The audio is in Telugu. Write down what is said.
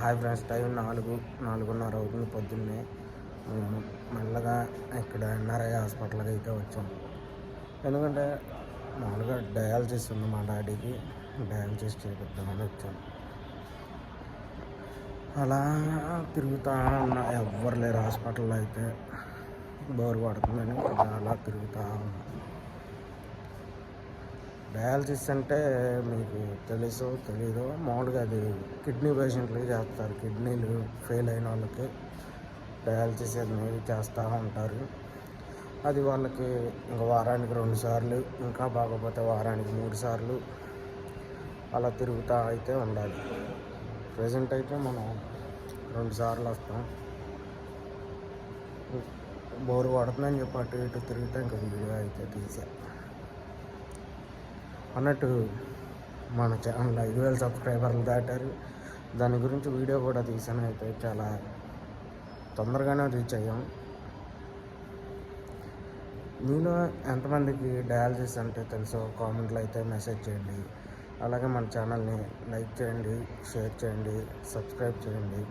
హాయ్ ఫ్రెండ్స్, టైం 4:30 అవుతుంది పొద్దున్నే. మెల్లగా ఇక్కడ ఎన్ఆర్ఐ హాస్పిటల్కి అయితే వచ్చాం. ఎందుకంటే మామూలుగా డయాలసిస్ ఉంది మా డాడీకి, డయాలసిస్ చేపిద్దామని వచ్చాం. అలా తిరుగుతూ ఉన్నా, ఎవ్వరు లేరు హాస్పిటల్లో. అయితే బోర్ పడుతుందని అలా తిరుగుతూ ఉన్నా. డయాలసిస్ అంటే మీకు తెలీదో మామూలుగా అది కిడ్నీ పేషెంట్లకి చేస్తారు. కిడ్నీలు ఫెయిల్ అయిన వాళ్ళకి డయాలసిస్ అనేది చేస్తూ ఉంటారు. అది వాళ్ళకి ఇంకా వారానికి 2 సార్లు, ఇంకా బాగోపోతే వారానికి 3 సార్లు అలా తిరుగుతూ అయితే ఉండాలి. ప్రజెంట్ అయితే మనం 2 సార్లు వస్తాం. బోరు పడుతుందని చెప్పి అటు ఇటు తిరిగితే ఇంకా వీడియో అయితే తీసా. అన్నట్టు మన ఛానల్ 5,000 సబ్స్క్రైబర్లు దాటారు. దాని గురించి వీడియో కూడా తీసాను. అయితే చాలా తొందరగానే రీచ్ అయ్యాం. మీలో ఎంతమందికి డయాలసిస్ అంటే తెలుసో కామెంట్లో అయితే మెసేజ్ చేయండి. అలాగే మన ఛానల్ని లైక్ చేయండి, షేర్ చేయండి, సబ్స్క్రైబ్ చేయండి.